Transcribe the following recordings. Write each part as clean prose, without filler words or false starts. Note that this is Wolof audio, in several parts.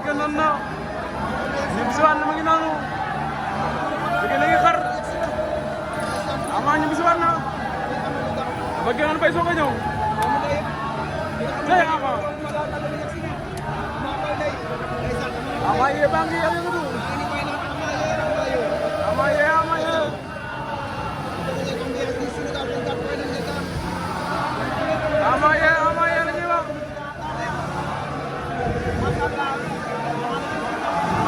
gënoon na ñib si waat na ma ngi noonu bëgg na ngi xar Ama ñib si waat na ba gënoon bay soog a ñëw tey Ama yee baa ngi yàlla yëngatu Ama yee la ñuy wax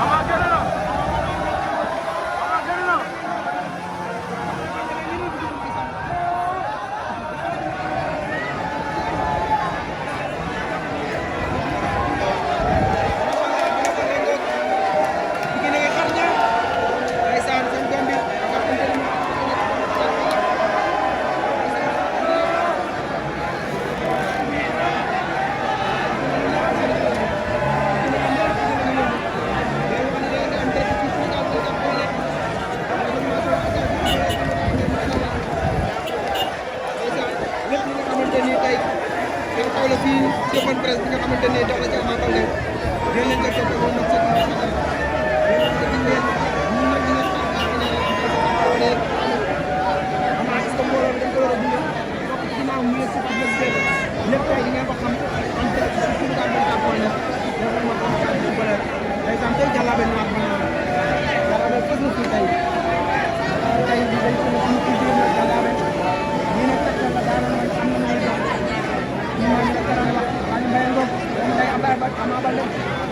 Ama génn na open press bi nga xamante ne dox na ci Ama Baldé dinañ leen ko topp moom nag seen lépp tey di ngeen ko xam en direct ci Sunugal 24 point net loolu moo tax kàddu gi bële day sam tey jàllabe noir ba jàllabe fës na fii tey tey bi dañ ko ñu ci jëm na jàllabe ñu ne teg la daana mooy am na muy dox ñu ma ñu teral wax waa ñu mbayal ngoog dama day Abdoulaye Ba Ama Baldé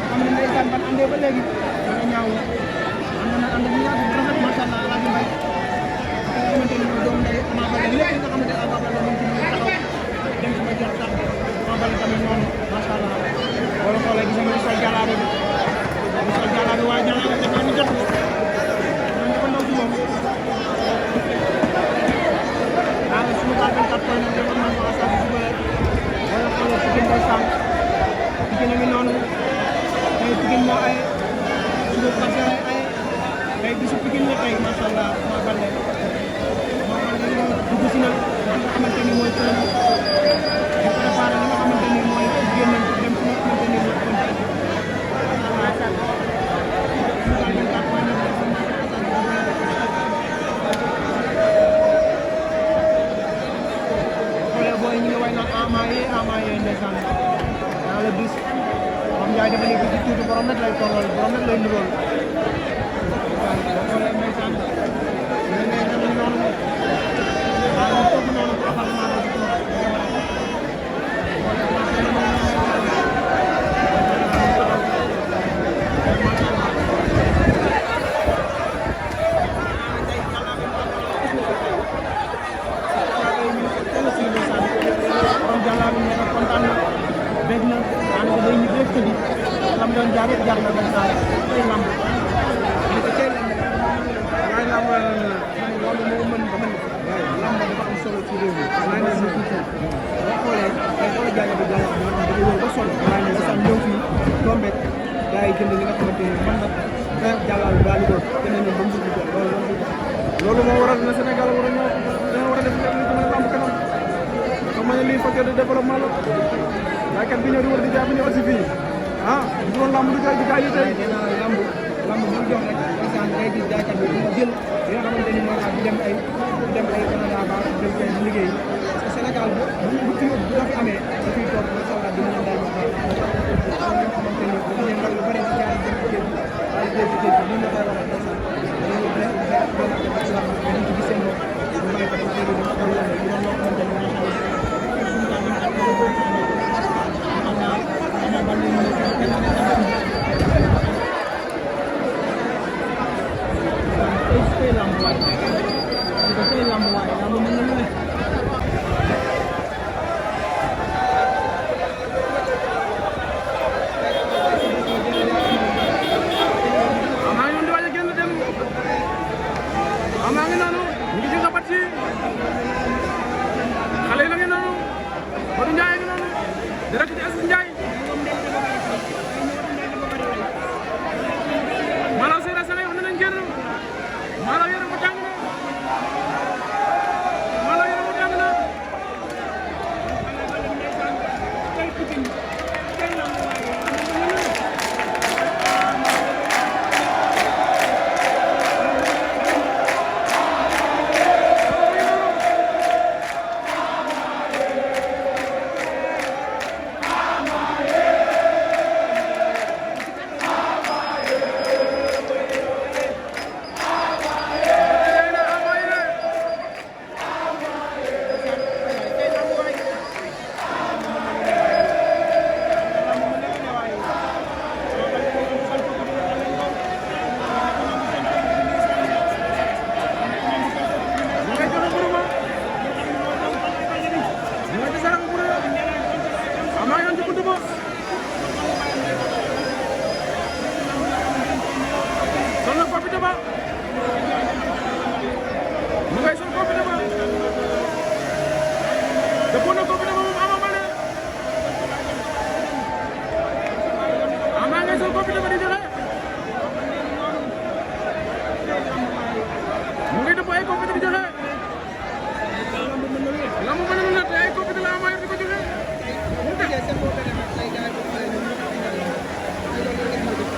xam ne ndeysaan ban andee ba léegi dana ñaaw am na ànd bu yàgg bu rafet macha allah ala ji mbay nga xamante ni mooy doom ndey Ama Baldé lépp nga xamante ne Ama Baldé moom ci ñu taxaw dem ci may jox sax Ama Baldé tamit noonu macha allah wala xoolee gis nga mu sol jàllaabe bi mu sol jàllaabe waaye jàllaabe dafa ñu jot moom dafa ndaw ci moom daal Sunugal 24 point net dafa mën wax sax ci bële wala xoolee ci gën day sàmm ci gën a ngi noonu tey Pikine moo ay suñu passé ay tey bisu Pikine la tey macha allah Ama Baldé dugg si na li nga xamante ni mooy këram di préparé li nga xamante ni mooy génn dem fi nga xamante ni mooy xoolee booy ñu ngi way naan Ama yee ndeysaan dans le bis moom Ndiaye dafa nekk ci tuuti borom net lay tollool borom net lay nuróol xoolee ndeysaan loolu moo waral na Sénégal war a ñëw dañoo war a def li ñu mën a lamb kanam xam nga ne lii facteur de développement la jaaykat bi ñëw di war di jaay bu ñëw aussi fii ah du doon lamb du jaay di jaay yi tey lamb bu jox rek instant ngay gis jaaykat bi ñu jël li nga xamante ni mooy di dem ay Canada ba jël kay liggéey parce que Sénégal bu fi amee dafay toog macha allah dina leen daal nga xamante ni dañu leen lu bari ci jaar jëm ci géej waaye géej ci géej ñu la koy wax Ama yang cukup tuh, soalnya kopi tuh, Pak. Bukan soal kopi tuh, Pak. Depan kopi tuh, Ama mana? Ama nggak soal kopi tuh, Pak, di jalan. Mungkin itu Pak kopi tuh di jalan. Lama mana kopi tuh lama air di jalan.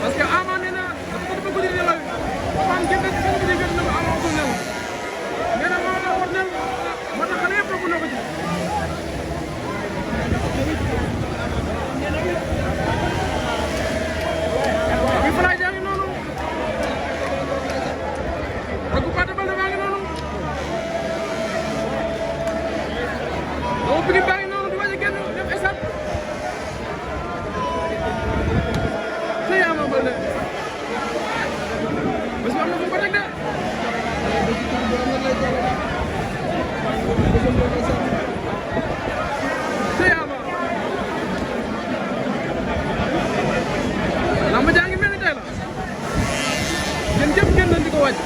Parce que Ama nee na dafa ko bëgg di lay man kenn ci ñu digal na Ama ko ñëw nee na ma la war nel ma tax xale yëpp ko na ko ci bi fala jangi noonu ak ko pata bal ngi noonu do bi baa ngi noonu di waje genn def esat bés bu am na fu mu ko teg de. tey Ama. lamba jaa ngi mel ni tey la. yéen ñëpp ngeen doon di ko wàcc.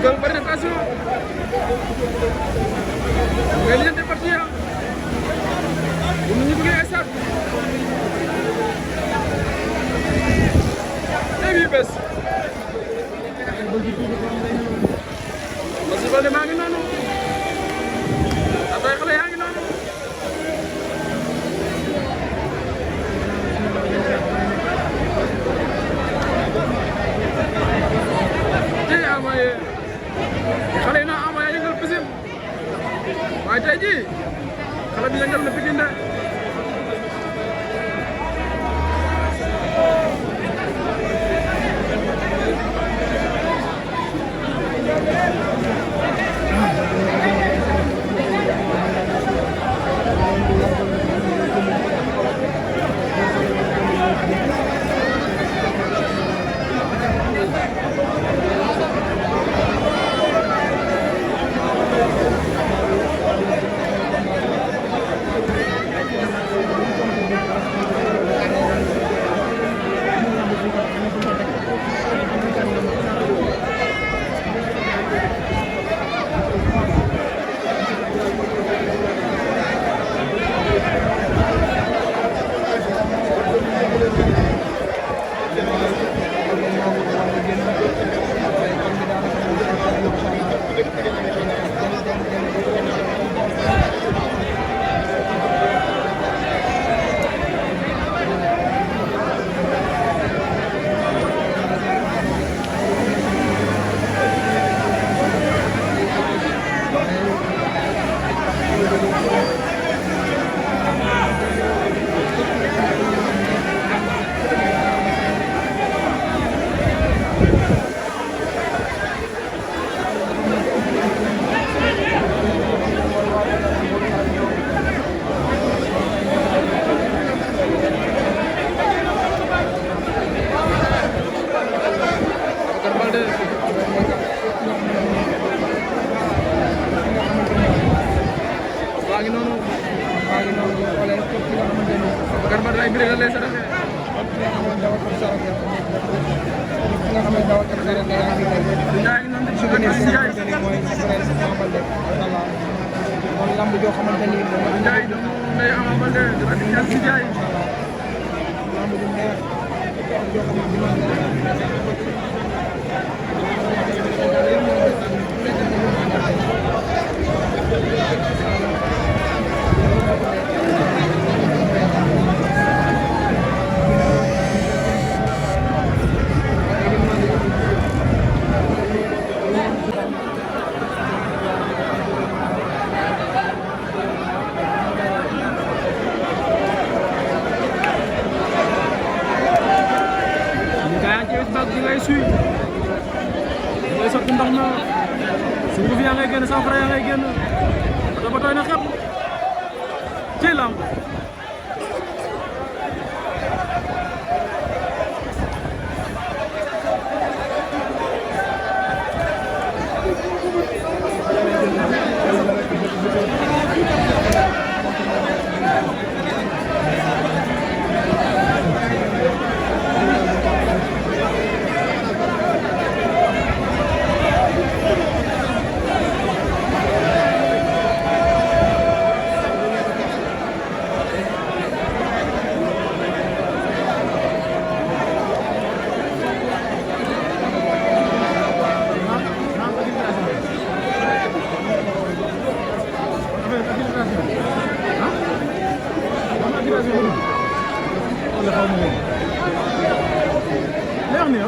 Bukan pada kasu. Kalian sepertinya. Ini juga asap. Lebih bes. Masih boleh mangin nono. Apa yang kalian angin nono? Jadi Ama ya. Xale yi na Ama yaa yëngal bisim waaye tey jii xale bi yëngal na Pikine de lamb joo xamante ni Ndiaye day Ama Baldé di ñaan ci Ndiaye lamb ju neex joo xamante bag bi ngay suy ngay sotti ndox na sunguf yaa ngay génn saafara yaa ngay génn oto ba tooy na xepp ci lamb leer ni